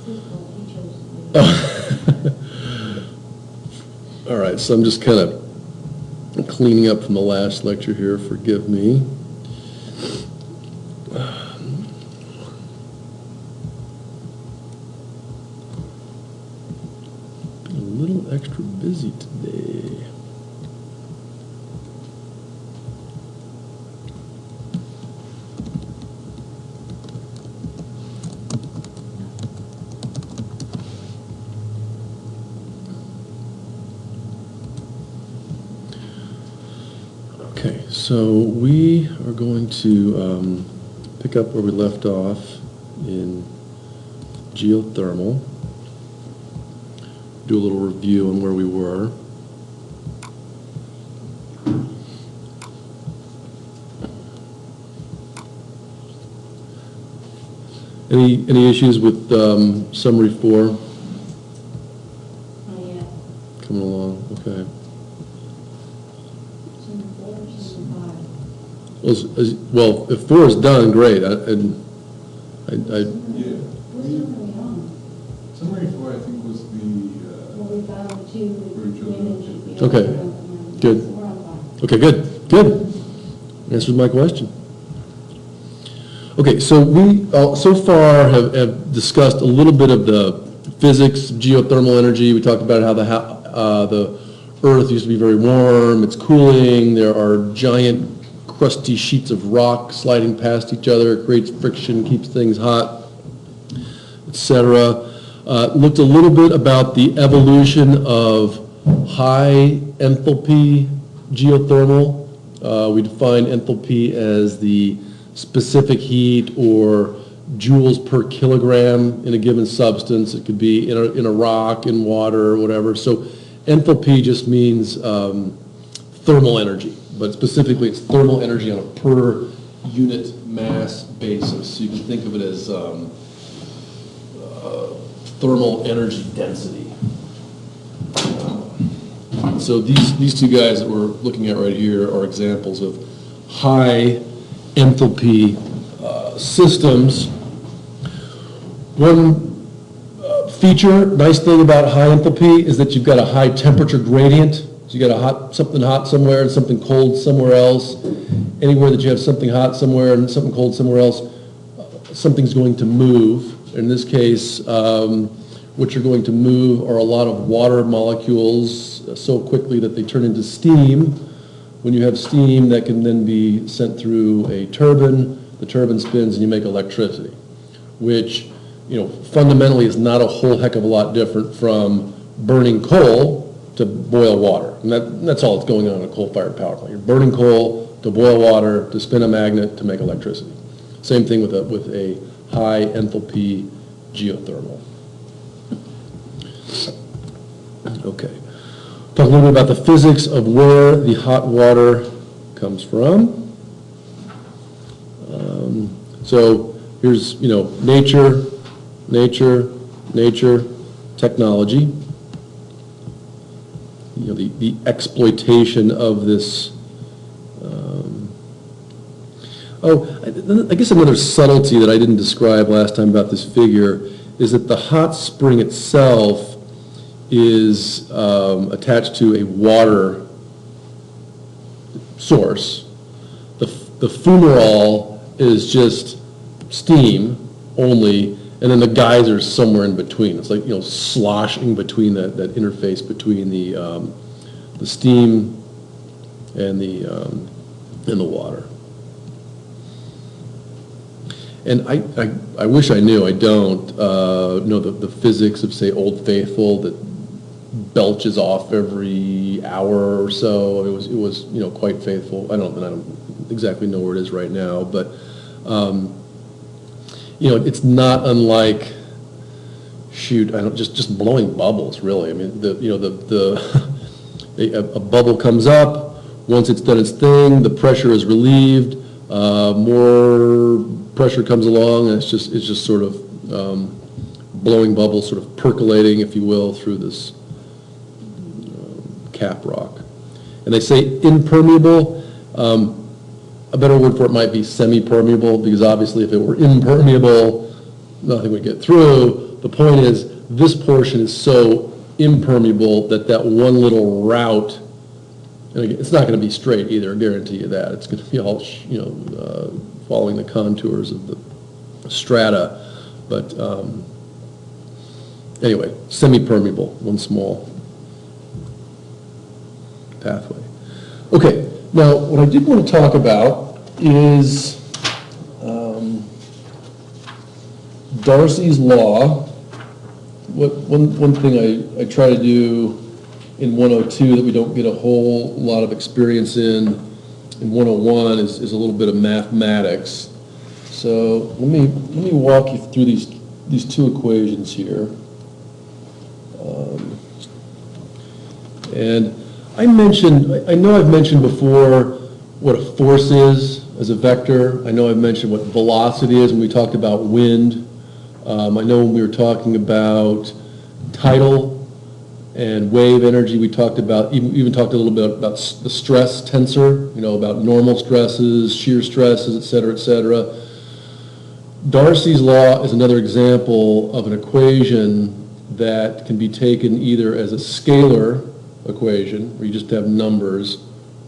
All right, so I'm just kind of cleaning up from the last lecture here. Forgive me. Been a little extra busy today. Okay, so we are going to pick up where we left off in geothermal, do a little review on where we were. Any issues with summary 4? Not yet. Coming along, okay. Well, if 4 is done, great. Yeah. Summary 4, I think, was the. Well, we found 2 images. Okay, good. Okay, good. Answers my question. Okay, so we so far have discussed a little bit of the physics of geothermal energy. We talked about how the Earth used to be very warm. It's cooling. There are giant crusty sheets of rock sliding past each other. It creates friction, keeps things hot, etc. Looked a little bit about the evolution of high enthalpy geothermal. We define enthalpy as the specific heat or joules per kilogram in a given substance. It could be in a rock, in water, or whatever. So enthalpy just means thermal energy, but specifically it's thermal energy on a per unit mass basis. So you can think of it as thermal energy density. So these two guys that we're looking at right here are examples of high enthalpy systems. One feature, nice thing about high enthalpy is that you've got a high temperature gradient. So you got something hot somewhere and something cold somewhere else. Anywhere that you have something hot somewhere and something cold somewhere else, something's going to move. In this case, what you're going to move are a lot of water molecules so quickly that they turn into steam. When you have steam, that can then be sent through a turbine. The turbine spins and you make electricity, which fundamentally is not a whole heck of a lot different from burning coal to boil water. And that's all that's going on in a coal-fired power plant. You're burning coal to boil water, to spin a magnet, to make electricity. Same thing with a high enthalpy geothermal. Okay. Talk a little bit about the physics of where the hot water comes from. So here's, nature, technology. The exploitation of this. I guess another subtlety that I didn't describe last time about this figure is that the hot spring itself is attached to a water source. The fumarole is just steam only, and then the geyser's somewhere in between. It's like sloshing between that interface between the steam and the water. And I wish I knew. I don't know the physics of, say, Old Faithful that belches off every hour or so. It was quite faithful. I don't exactly know where it is right now, but it's not unlike just blowing bubbles, really. I mean, a bubble comes up. Once it's done its thing, the pressure is relieved. More pressure comes along, and it's just sort of blowing bubbles, sort of percolating, if you will, through this cap rock. And they say impermeable. A better word for it might be semi-permeable, because obviously if it were impermeable, nothing would get through. The point is, this portion is so impermeable that that one little route, and again, it's not going to be straight either, I guarantee you that. It's going to be all, following the contours of the strata. But anyway, semi-permeable, one small pathway. Okay, now what I did want to talk about is Darcy's Law. One thing I try to do in 102 that we don't get a whole lot of experience in 101 is a little bit of mathematics. So let me walk you through these two equations here. And I know I've mentioned before what a force is as a vector. I know I've mentioned what velocity is when we talked about wind. I know when we were talking about tidal and wave energy, we talked about, even talked a little bit about the stress tensor, about normal stresses, shear stresses, et cetera, et cetera. Darcy's Law is another example of an equation that can be taken either as a scalar equation, where you just have numbers,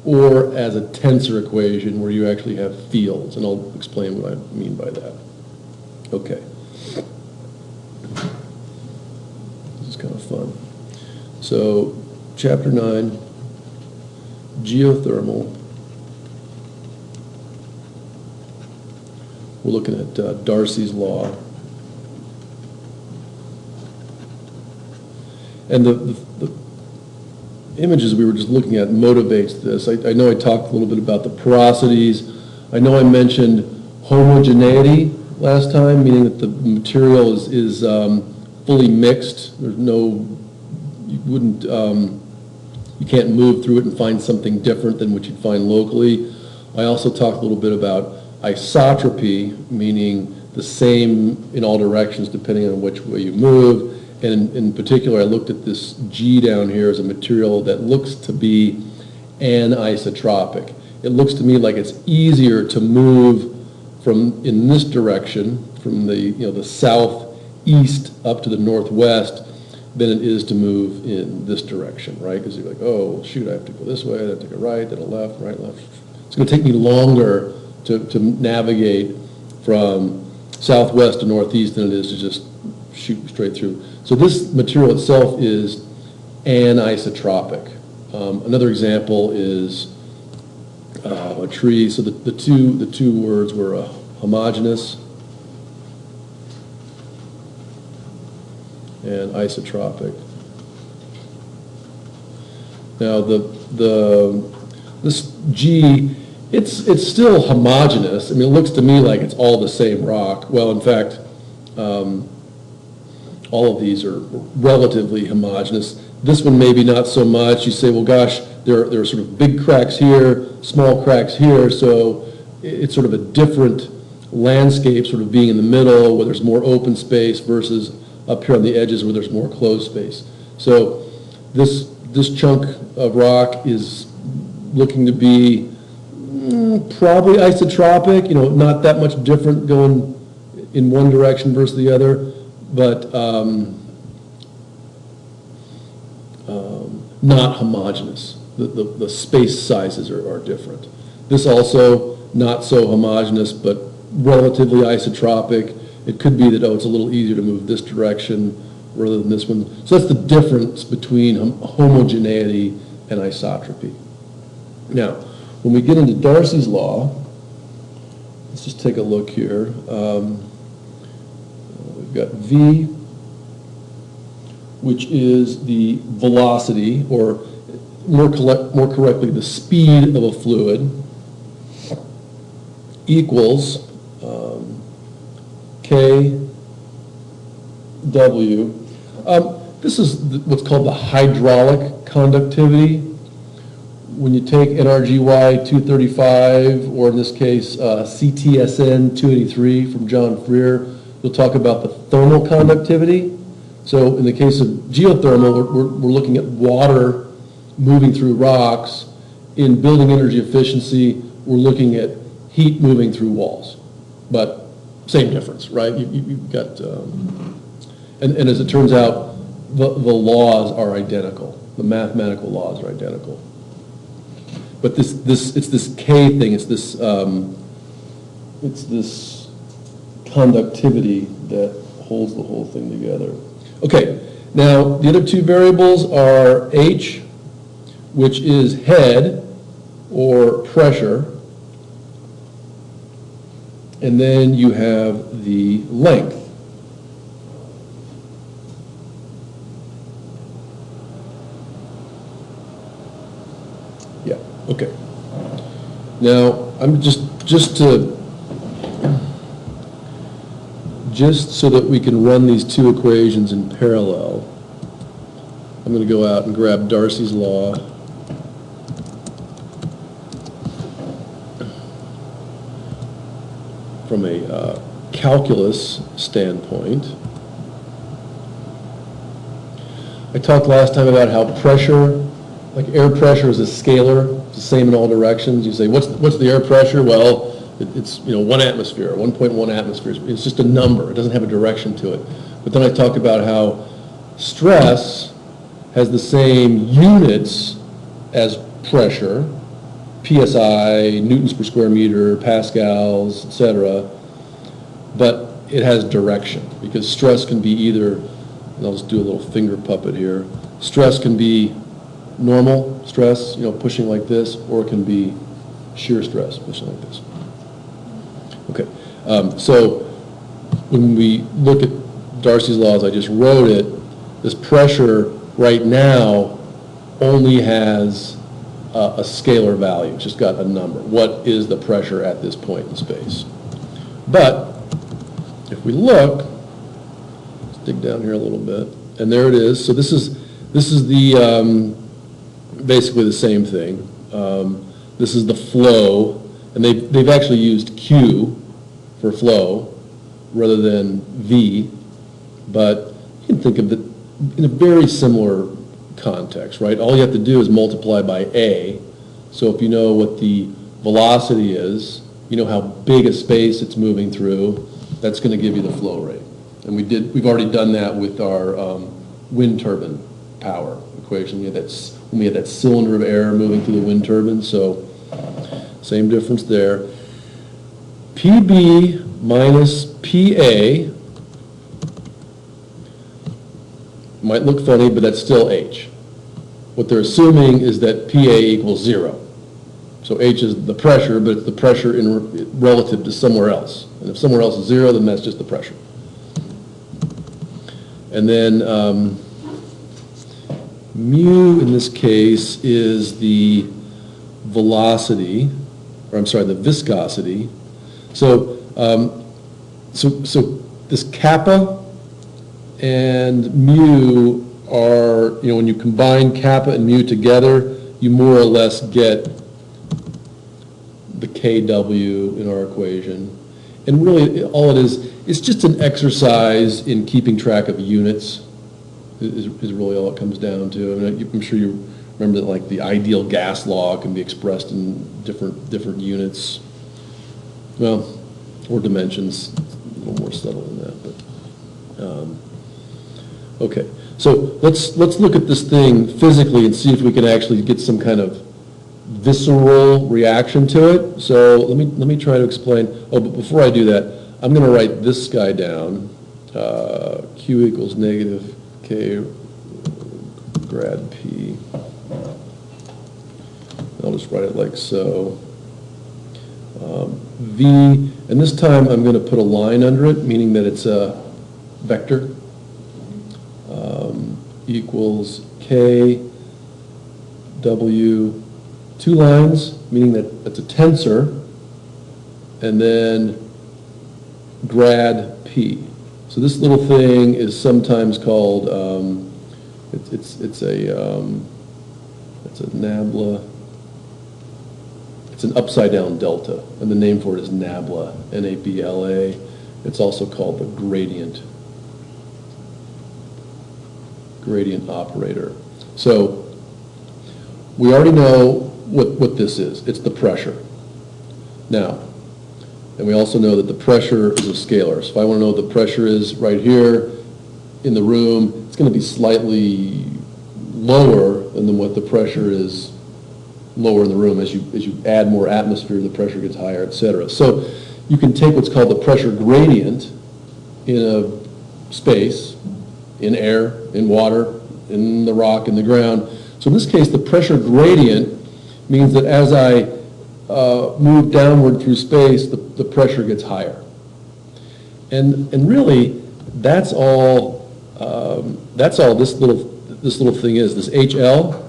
or as a tensor equation, where you actually have fields, and I'll explain what I mean by that. Okay. This is kind of fun. So, Chapter 9, Geothermal. We're looking at Darcy's Law. And the images we were just looking at motivates this. I know I talked a little bit about the porosities. I know I mentioned homogeneity last time, meaning that the material is fully mixed. There's no, you can't move through it and find something different than what you'd find locally. I also talked a little bit about isotropy, meaning the same in all directions depending on which way you move. And in particular, I looked at this G down here as a material that looks to be anisotropic. It looks to me like it's easier to move from in this direction, from the southeast up to the northwest, than it is to move in this direction, right? Because you're like, oh, shoot, I have to go this way, I have to go right, then a left, right, left. It's going to take me longer to navigate from southwest to northeast than it is to just shoot straight through. So this material itself is anisotropic. Another example is a tree. So the two words were homogeneous and isotropic. Now this G, it's still homogeneous. I mean, it looks to me like it's all the same rock. Well, in fact, all of these are relatively homogeneous. This one maybe not so much. You say, well, gosh, there are sort of big cracks here, small cracks here, so it's sort of a different landscape, sort of being in the middle where there's more open space versus up here on the edges where there's more closed space. So this chunk of rock is looking to be probably isotropic, not that much different going in one direction versus the other, but not homogeneous. The space sizes are different. This also not so homogeneous, but relatively isotropic. It could be that, it's a little easier to move this direction rather than this one. So that's the difference between homogeneity and isotropy. Now, when we get into Darcy's Law, let's just take a look here. We've got V, which is the velocity, or more correctly, the speed of a fluid, equals KW. This is what's called the hydraulic conductivity. When you take NRGY 235, or in this case CTSN 283 from John Freer, you'll talk about the thermal conductivity. So in the case of geothermal, we're looking at water moving through rocks. In building energy efficiency, we're looking at heat moving through walls. But same difference, right? You've got, and as it turns out, the laws are identical. The mathematical laws are identical. But it's this K thing, it's this conductivity that holds the whole thing together. Okay, now the other two variables are H, which is head or pressure, and then you have the length. Yeah, okay. Now, I'm just so that we can run these two equations in parallel, I'm going to go out and grab Darcy's Law. From a calculus standpoint. I talked last time about how pressure, like air pressure is a scalar, it's the same in all directions. You say, what's the air pressure? Well, it's 1 atmosphere, 1.1 atmospheres. It's just a number. It doesn't have a direction to it. But then I talked about how stress has the same units as pressure, PSI, newtons per square meter, pascals, etc. But it has direction because stress can be either, and I'll just do a little finger puppet here, stress can be normal stress, pushing like this, or it can be shear stress, pushing like this. Okay, so when we look at Darcy's Law, as I just wrote it, this pressure right now only has a scalar value. It's just got a number. What is the pressure at this point in space? But if we look, let's dig down here a little bit, and there it is. So this is the basically the same thing. This is the flow, and they've actually used Q for flow rather than V, but you can think of it in a very similar context, right? All you have to do is multiply by A. So if you know what the velocity is, you know how big a space it's moving through, that's going to give you the flow rate. And we've already done that with our wind turbine power equation. When we had that cylinder of air moving through the wind turbine, so same difference there. PB minus PA might look funny, but that's still H. What they're assuming is that PA equals 0. So H is the pressure, but it's the pressure relative to somewhere else. And if somewhere else is 0, then that's just the pressure. And then mu in this case is the velocity, or I'm sorry, the viscosity. So this kappa and mu are, when you combine kappa and mu together, you more or less get the kW in our equation. And really, all it is, it's just an exercise in keeping track of units, is really all it comes down to. I mean, I'm sure you remember that, like, the ideal gas law can be expressed in different units. Well, or dimensions, a little more subtle than that, but okay. So let's look at this thing physically and see if we can actually get some kind of visceral reaction to it. So let me try to explain. Oh, but before I do that, I'm going to write this guy down. Q equals negative K grad P. I'll just write it like so. V, and this time I'm going to put a line under it, meaning that it's a vector, equals K W, 2 lines, meaning that it's a tensor, and then grad P. So this little thing is sometimes called, it's a nabla. It's an upside down delta, and the name for it is nabla, N-A-B-L-A. It's also called the gradient operator. So we already know what this is. It's the pressure. Now, And we also know that the pressure is a scalar. So if I want to know what the pressure is right here in the room, it's going to be slightly lower than what the pressure is lower in the room. As you add more atmosphere, the pressure gets higher, et cetera. So you can take what's called the pressure gradient in a space, in air, in water, in the rock, in the ground. So in this case, the pressure gradient means that as I move downward through space, the pressure gets higher. And really, that's all this little thing is, this HL.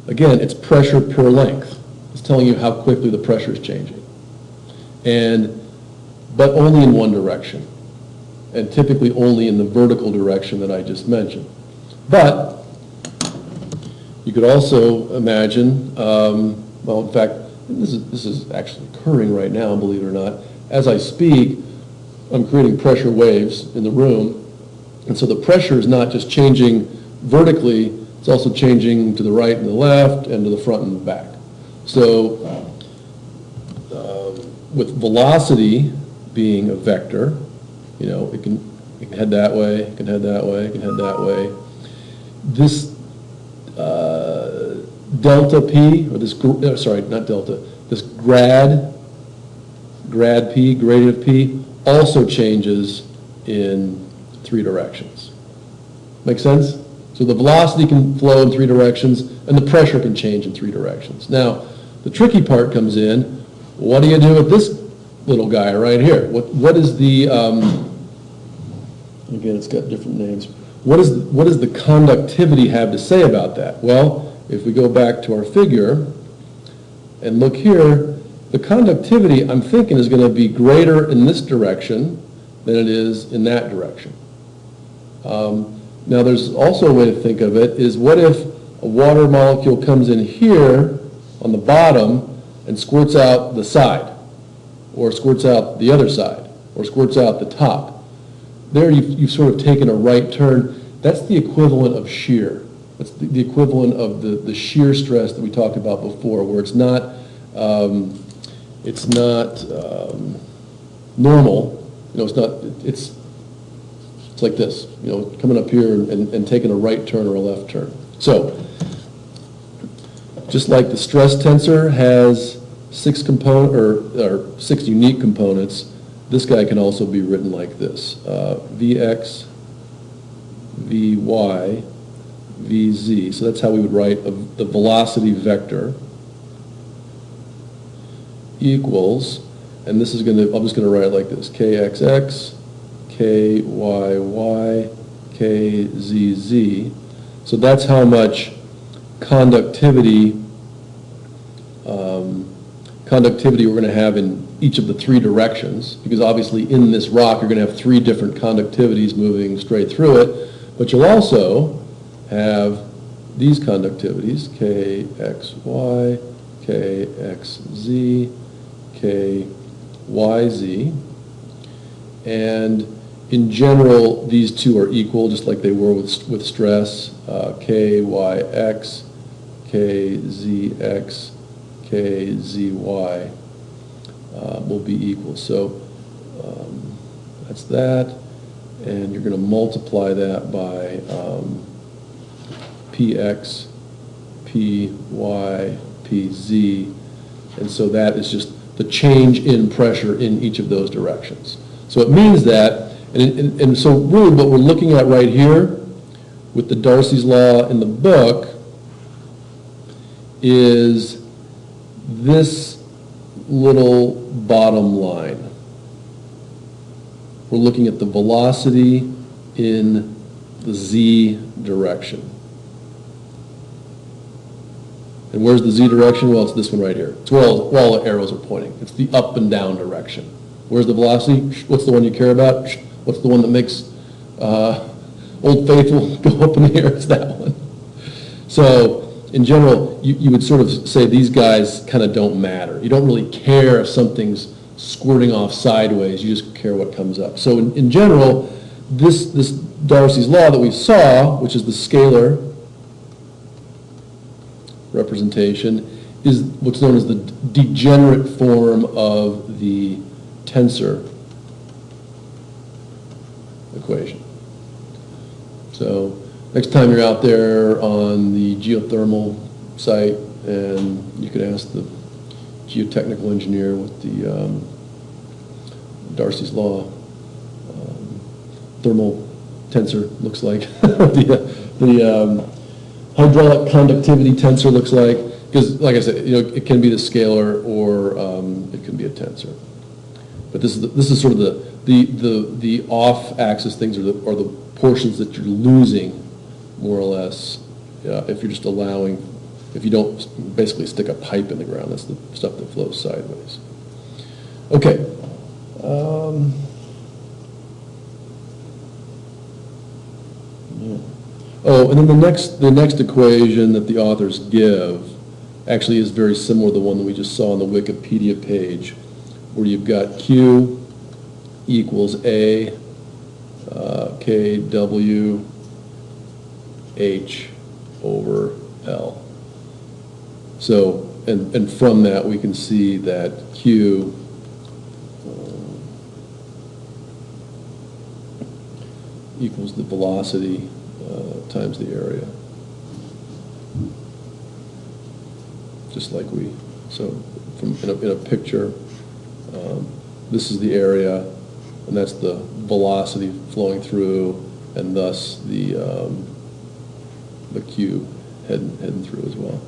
Again, it's pressure per length. It's telling you how quickly the pressure is changing. But only in one direction, and typically only in the vertical direction that I just mentioned. But you could also imagine, well, in fact, this is actually occurring right now, believe it or not. As I speak, I'm creating pressure waves in the room, and so the pressure is not just changing vertically, it's also changing to the right and the left, and to the front and the back. So with velocity being a vector, you know, it can head that way, it can head that way, it can head that way. This delta P, or this, sorry, not delta, this grad P, gradient of P, also changes in 3 directions. Make sense? So the velocity can flow in 3 directions, and the pressure can change in 3 directions. Now, the tricky part comes in, what do you do with this little guy right here? What is the, again, it's got different names. What does the conductivity have to say about that? Well, if we go back to our figure and look here, the conductivity, I'm thinking, is going to be greater in this direction than it is in that direction. Now, there's also a way to think of it, is what if a water molecule comes in here on the bottom and squirts out the side, or squirts out the other side, or squirts out the top? There you've sort of taken a right turn. That's the equivalent of shear. That's the equivalent of the shear stress that we talked about before, where it's not normal. You know, it's like this, you know, coming up here and taking a right turn or a left turn. So, just like the stress tensor has 6 unique components, this guy can also be written like this: Vx, Vy, Vz. So that's how we would write the velocity vector equals, and this is going to, I'm just going to write it like this: Kxx, Kyy, Kzz. So that's how much conductivity we're going to have in each of the 3 directions, because obviously in this rock you're going to have 3 different conductivities moving straight through it, but you'll also have these conductivities: Kxy, Kxz, Kyz, and in general these 2 are equal, just like they were with stress. Kyx, Kzx, Kzy will be equal. So that's that, and you're going to multiply that by Px, Py, Pz, and so that is just the change in pressure in each of those directions. So it means that, and so really what we're looking at right here with the Darcy's Law in the book is this little bottom line. We're looking at the velocity in the z direction. And where's the z direction? Well, it's this one right here. It's where all the arrows are pointing. It's the up and down direction. Where's the velocity? What's the one you care about? What's the one that makes Old Faithful go up in the air? It's that one. So in general, you would sort of say these guys kind of don't matter. You don't really care if something's squirting off sideways. You just care what comes up. So in general, this Darcy's Law that we saw, which is the scalar representation, is what's known as the degenerate form of the tensor equation. So next time you're out there on the geothermal site, and you could ask the geotechnical engineer what the Darcy's Law thermal tensor looks like, the hydraulic conductivity tensor looks like, because like I said, it can be the scalar or it can be a tensor. But this is sort of the off-axis things are the portions that you're losing, more or less, if you're just allowing, if you don't basically stick a pipe in the ground. That's the stuff that flows sideways. Okay. Yeah. Oh, and then the next equation that the authors give actually is very similar to the one that we just saw on the Wikipedia page, where you've got Q equals A K W H over L. So, and from that we can see that Q equals the velocity times the area. Just like so from in a picture, this is the area, and that's the velocity flowing through, and thus the Q heading through as well.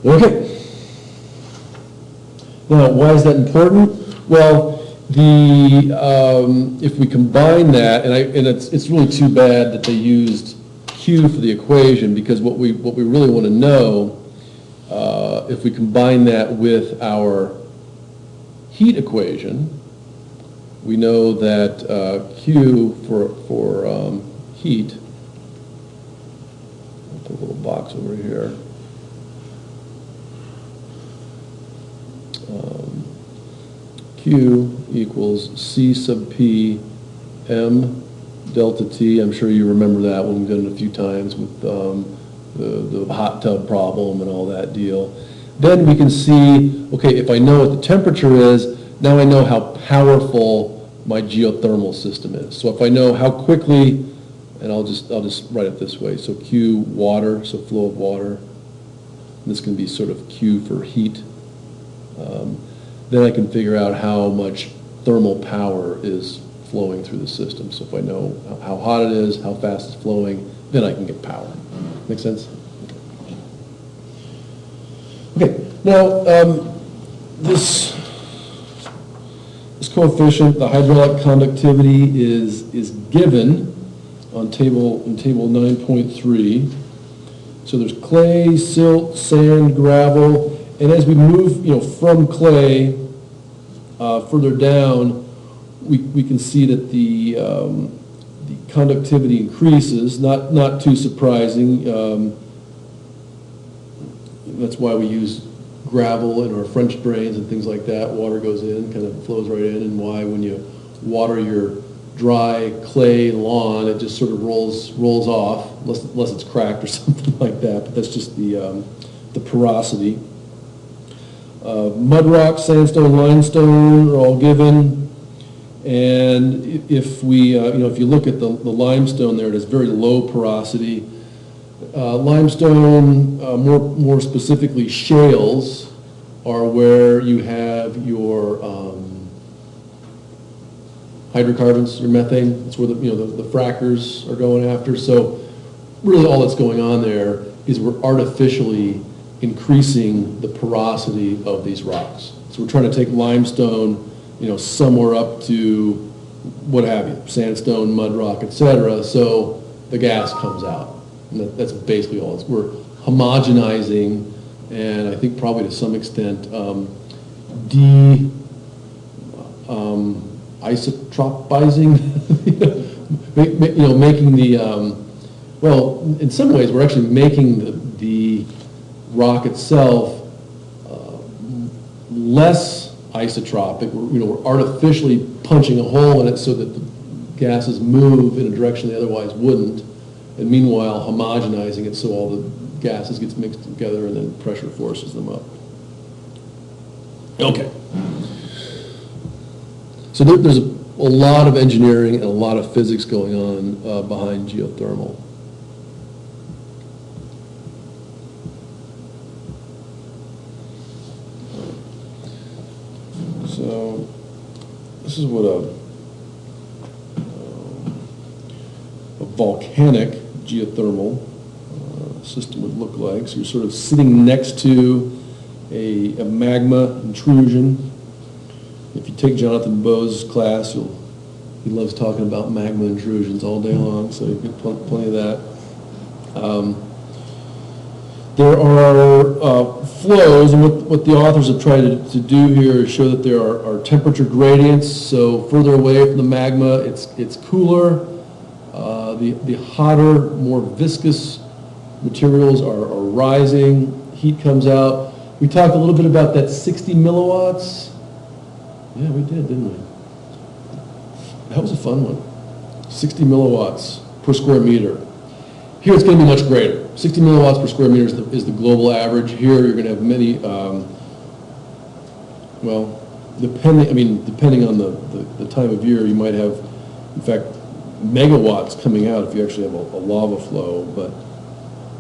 Okay. Now, why is that important? Well, if we combine that, and it's really too bad that they used Q for the equation, because what we really want to know, if we combine that with our heat equation, we know that Q for heat, I'll put a little box over here. Q equals C sub P M delta T. I'm sure you remember that one. We've done it a few times with the hot tub problem and all that deal. Then we can see, okay, if I know what the temperature is, now I know how powerful my geothermal system is. So if I know how quickly, and I'll just write it this way. So Q water, so flow of water. This can be sort of Q for heat. Then I can figure out how much thermal power is flowing through the system. So if I know how hot it is, how fast it's flowing, then I can get power. Make sense? Okay. Now, this coefficient, the hydraulic conductivity, is given on table 9.3. So there's clay, silt, sand, gravel, and as we move, from clay further down, we can see that the conductivity increases. Not too surprising. That's why we use gravel in our French drains and things like that. Water goes in, kind of flows right in, and why when you water your dry clay lawn, it just sort of rolls off, unless it's cracked or something like that. But that's just the porosity. Mud rock, sandstone, limestone are all given, and if we, if you look at the limestone there, it has very low porosity. Limestone, more specifically shales, are where you have your hydrocarbons, your methane. That's where the frackers are going after. So really all that's going on there is we're artificially increasing the porosity of these rocks. So we're trying to take limestone, somewhere up to what have you, sandstone, mud rock, etc. So the gas comes out. And that's basically all. We're homogenizing, and I think probably to some extent isotropizing, making the well, in some ways we're actually making the rock itself less isotropic. We're artificially punching a hole in it so that the gases move in a direction they otherwise wouldn't, and meanwhile homogenizing it so all the gases gets mixed together and then pressure forces them up. Okay. So there's a lot of engineering and a lot of physics going on behind geothermal. So this is what a volcanic geothermal system would look like. So you're sort of sitting next to a magma intrusion. If you take Jonathan Bowe's class, he loves talking about magma intrusions all day long, so you get plenty of that. There are flows, and what the authors have tried to do here is show that there are temperature gradients. So further away from the magma, it's cooler. The hotter, more viscous materials are rising. Heat comes out. We talked a little bit about that 60 milliwatts. Yeah, we did, didn't we? That was a fun one. 60 milliwatts per square meter. Here it's going to be much greater. 60 milliwatts per square meter is the global average. Here you're going to have many, well, depending on the time of year, you might have, in fact, megawatts coming out if you actually have a lava flow, but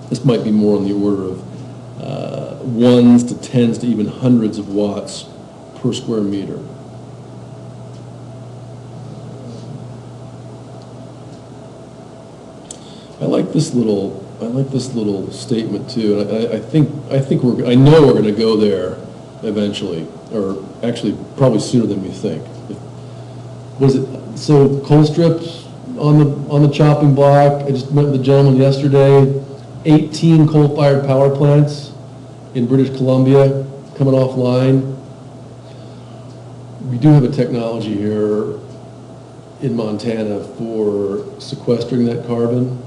this might be more on the order of ones to tens to even hundreds of watts per square meter. I like this little statement too, and I know we're going to go there eventually, or actually probably sooner than we think. Was it so? Coal strips on the chopping block. I just met with a gentleman yesterday. 18 coal-fired power plants in British Columbia coming offline. We do have a technology here in Montana for sequestering that carbon,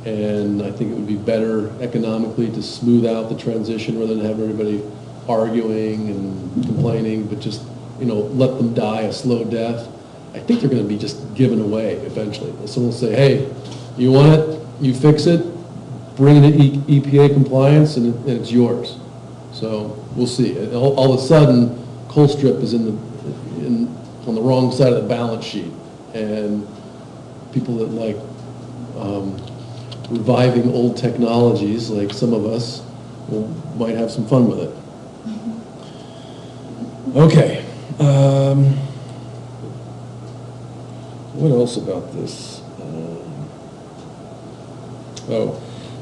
and I think it would be better economically to smooth out the transition rather than have everybody arguing and complaining, but just, let them die a slow death. I think they're going to be just given away eventually. Someone will say, hey, you want it, you fix it, bring it to EPA compliance, and it's yours. So we'll see. All of a sudden, coal strip is on the wrong side of the balance sheet, and people that like reviving old technologies, like some of us, might have some fun with it. Okay. What else about this?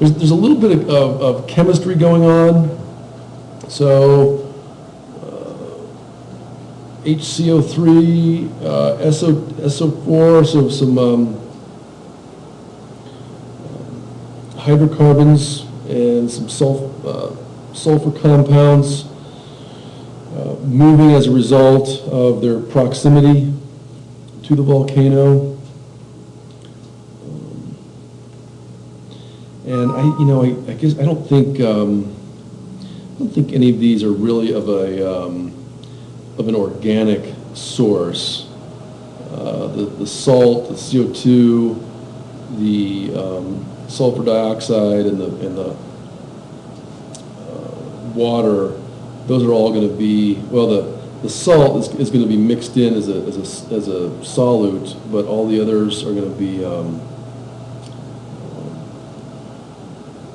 There's a little bit of chemistry going on. So HCO3, SO4, so some hydrocarbons and some sulfur compounds moving as a result of their proximity to the volcano. And I guess I don't think any of these are really of an organic source. The salt, the CO2, the sulfur dioxide, and the water. Those are all going to be, well, the salt is going to be mixed in as a solute, but all the others are going to be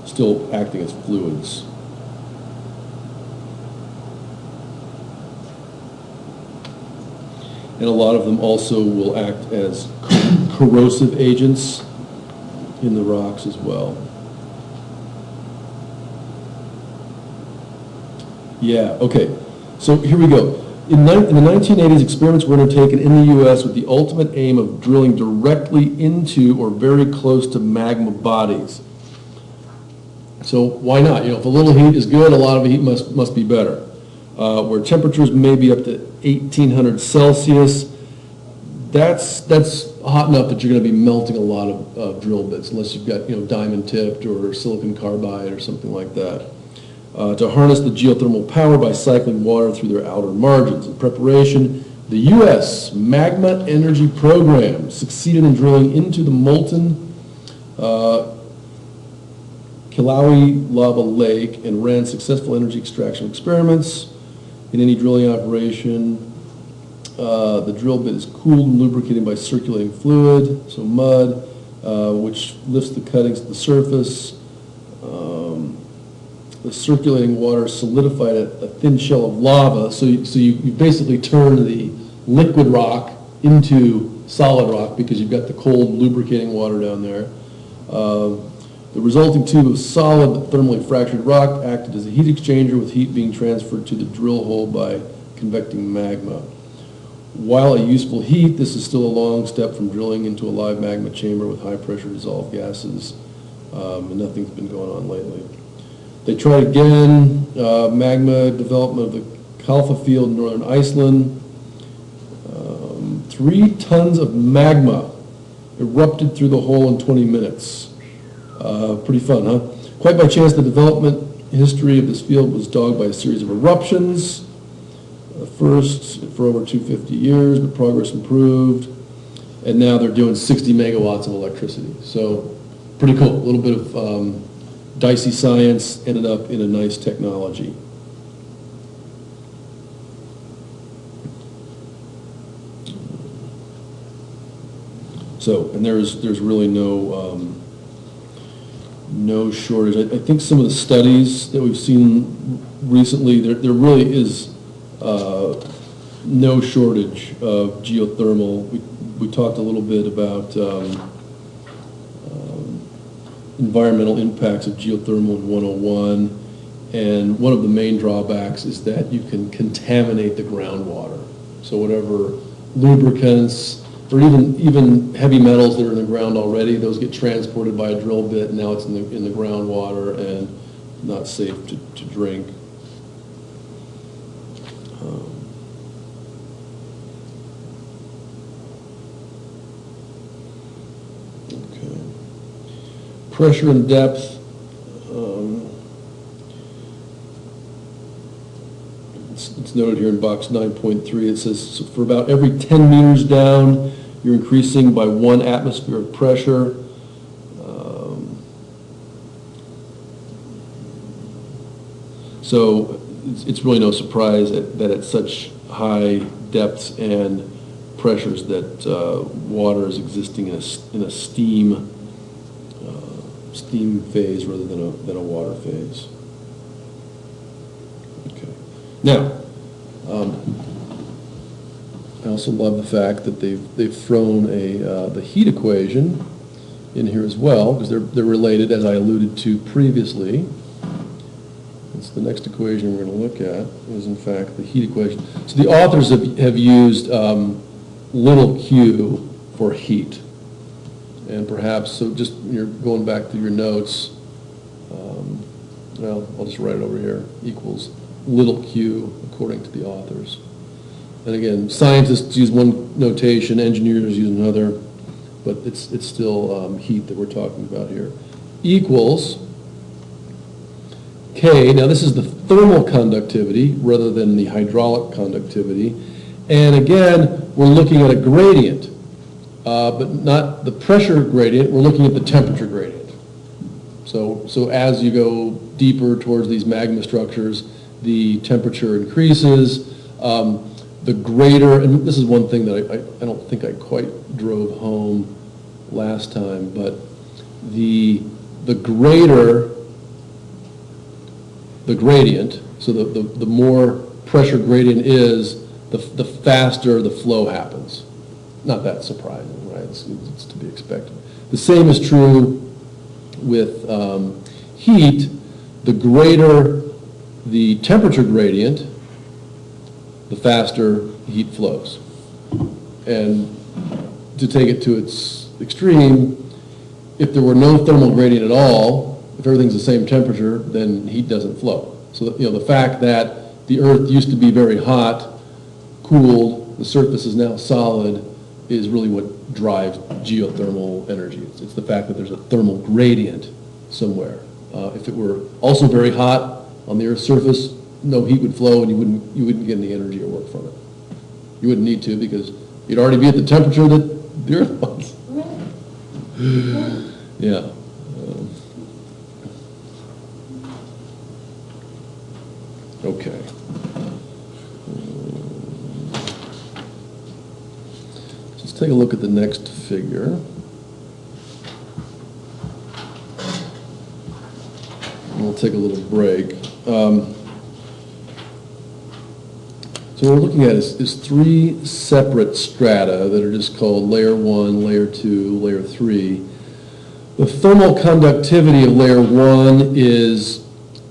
still acting as fluids. And a lot of them also will act as corrosive agents in the rocks as well. Yeah, okay. So here we go. In the 1980s, experiments were undertaken in the U.S. with the ultimate aim of drilling directly into or very close to magma bodies. So why not? If a little heat is good, a lot of heat must be better. Where temperatures may be up to 1800 Celsius, that's hot enough that you're going to be melting a lot of drill bits, unless you've got diamond tipped or silicon carbide or something like that. To harness the geothermal power by cycling water through their outer margins. In preparation, the U.S. Magma Energy Program succeeded in drilling into the molten Kilauea Lava Lake and ran successful energy extraction experiments. In any drilling operation, the drill bit is cooled and lubricated by circulating fluid, so mud, which lifts the cuttings to the surface. The circulating water solidified a thin shell of lava, so you basically turn the liquid rock into solid rock because you've got the cold lubricating water down there. The resulting tube of solid but thermally fractured rock acted as a heat exchanger, with heat being transferred to the drill hole by convecting magma. While a useful heat, this is still a long step from drilling into a live magma chamber with high pressure dissolved gases, and nothing's been going on lately. They tried again, magma development of the Kalfa field in northern Iceland. 3 tons of magma erupted through the hole in 20 minutes. Pretty fun, huh? Quite by chance, the development history of this field was dogged by a series of eruptions. First for over 250 years, but progress improved, and now they're doing 60 megawatts of electricity. So pretty cool. A little bit of dicey science ended up in a nice technology. So, and there's really no shortage. I think some of the studies that we've seen recently, there really is no shortage of geothermal. We talked a little bit about environmental impacts of geothermal in 101, and one of the main drawbacks is that you can contaminate the groundwater. So whatever lubricants, or even heavy metals that are in the ground already, those get transported by a drill bit, and now it's in the groundwater and not safe to drink. Okay. Pressure and depth. It's noted here in box 9.3. It says, so for about every 10 meters down, you're increasing by 1 atmosphere of pressure. So it's really no surprise that at such high depths and pressures that water is existing in a steam phase rather than a water phase. Okay. Now, I also love the fact that they've thrown the heat equation in here as well, because they're related, as I alluded to previously. It's the next equation we're going to look at is in fact the heat equation. So the authors have used little q for heat, and perhaps, so just you're going back to your notes. Well, I'll just write it over here. Equals little q according to the authors. And again, scientists use one notation, engineers use another, but it's still heat that we're talking about here. Equals K, now this is the thermal conductivity rather than the hydraulic conductivity. And again, we're looking at a gradient, but not the pressure gradient, we're looking at the temperature gradient. So as you go deeper towards these magma structures, the temperature increases. The greater, and this is one thing that I don't think I quite drove home last time, but the greater the gradient, so the more pressure gradient is, the faster the flow happens. Not that surprising, right? It's to be expected. The same is true with heat. The greater the temperature gradient, the faster heat flows. And to take it to its extreme, if there were no thermal gradient at all, if everything's the same temperature, then heat doesn't flow. So the fact that the Earth used to be very hot, cooled, the surface is now solid, is really what drives geothermal energy. It's the fact that there's a thermal gradient somewhere. If it were also very hot on the Earth's surface, no heat would flow, and you wouldn't get any energy or work from it. You wouldn't need to, because you'd already be at the temperature that the Earth was. Yeah. Okay. Let's take a look at the next figure. We'll take a little break. So what we're looking at is three separate strata that are just called layer 1, layer 2, layer 3. The thermal conductivity of layer 1 is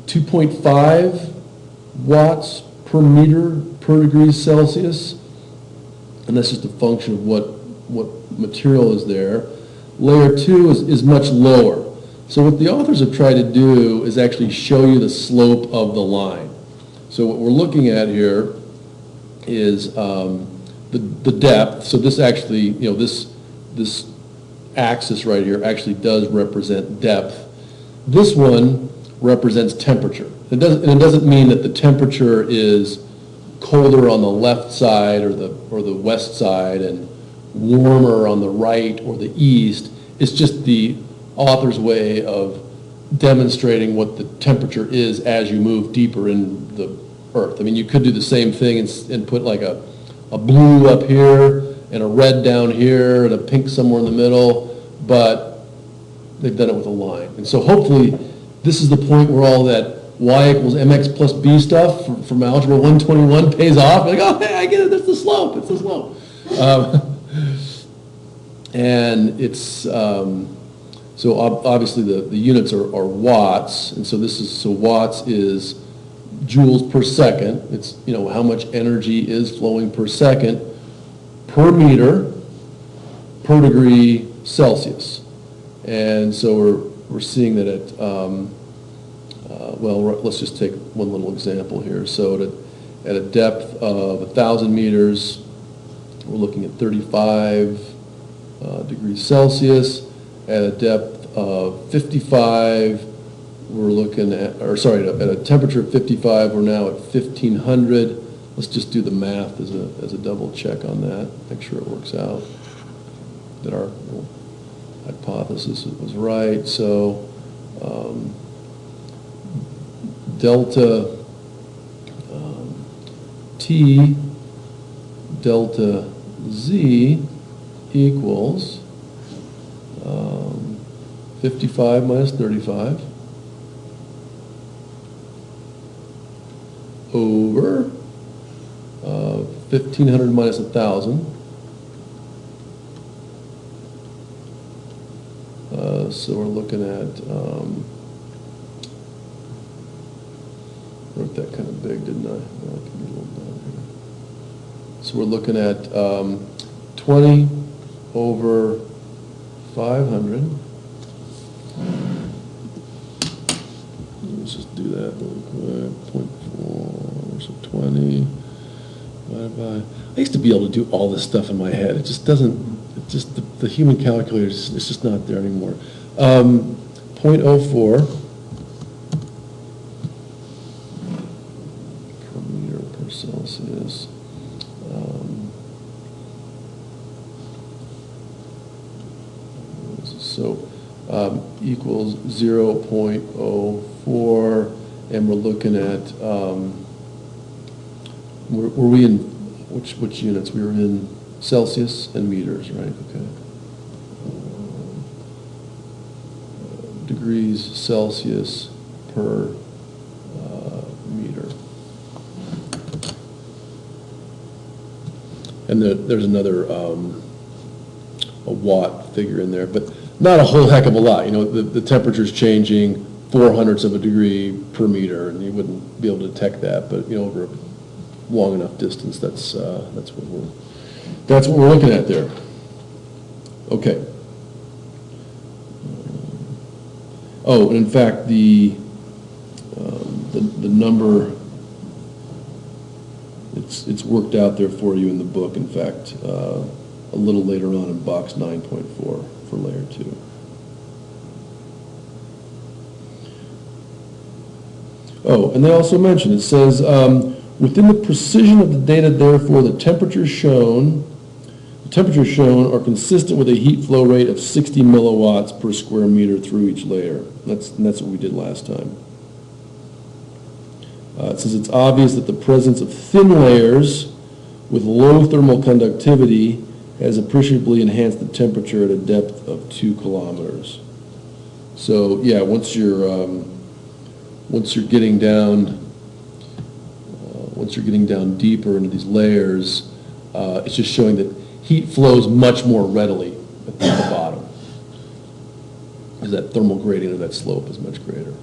2.5 watts per meter per degree Celsius, and that's just a function of what material is there. Layer 2 is much lower. So what the authors have tried to do is actually show you the slope of the line. So what we're looking at here is the depth. So this actually, this axis right here actually does represent depth. This one represents temperature. It doesn't mean that the temperature is colder on the left side or the west side and warmer on the right or the east. It's just the author's way of demonstrating what the temperature is as you move deeper in the Earth. I mean, you could do the same thing and put like a blue up here and a red down here and a pink somewhere in the middle, but they've done it with a line. And so hopefully this is the point where all that y equals mx plus b stuff from Algebra 121 pays off. Like, oh, hey, I get it, that's the slope, it's the slope. And it's, so obviously the units are watts, and so watts is joules per second. It's, how much energy is flowing per second per meter per degree Celsius. And so we're seeing that at, let's just take one little example here. So at a depth of 1,000 meters, we're looking at 35 degrees Celsius. At a depth of 55, we're looking at, at a temperature of 55, we're now at 1,500. Let's just do the math as a double check on that, make sure it works out, that our hypothesis was right. So delta T delta Z equals 55 minus 35 over 1,500 minus 1,000. So we're looking at, wrote that kind of big, didn't I? Well, I can get a little down here. So we're looking at 20 over 500. Let's just do that really quick. 0.4, so 20 divided by. I used to be able to do all this stuff in my head. It just doesn't. It just the human calculator is just not there anymore. 0.04 per meter per Celsius. So equals 0.04, and we're looking at, were we in, which units? We were in Celsius and meters, right? Okay. Degrees Celsius per meter. And there's another a watt figure in there, but not a whole heck of a lot. The temperature's changing 0.04 of a degree per meter, and you wouldn't be able to detect that. But over a long enough distance, that's what we're looking at there. Okay. Oh, and in fact, the number, it's worked out there for you in the book. In fact, a little later on in box 9.4 for layer 2. Oh, and they also mention, it says, within the precision of the data, therefore, the temperatures shown are consistent with a heat flow rate of 60 milliwatts per square meter through each layer. And that's what we did last time. It says it's obvious that the presence of thin layers with low thermal conductivity has appreciably enhanced the temperature at a depth of 2 kilometers. So, yeah, once you're getting down, deeper into these layers, it's just showing that heat flows much more readily at the bottom, because that thermal gradient of that slope is much greater.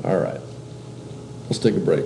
All right, let's take a break.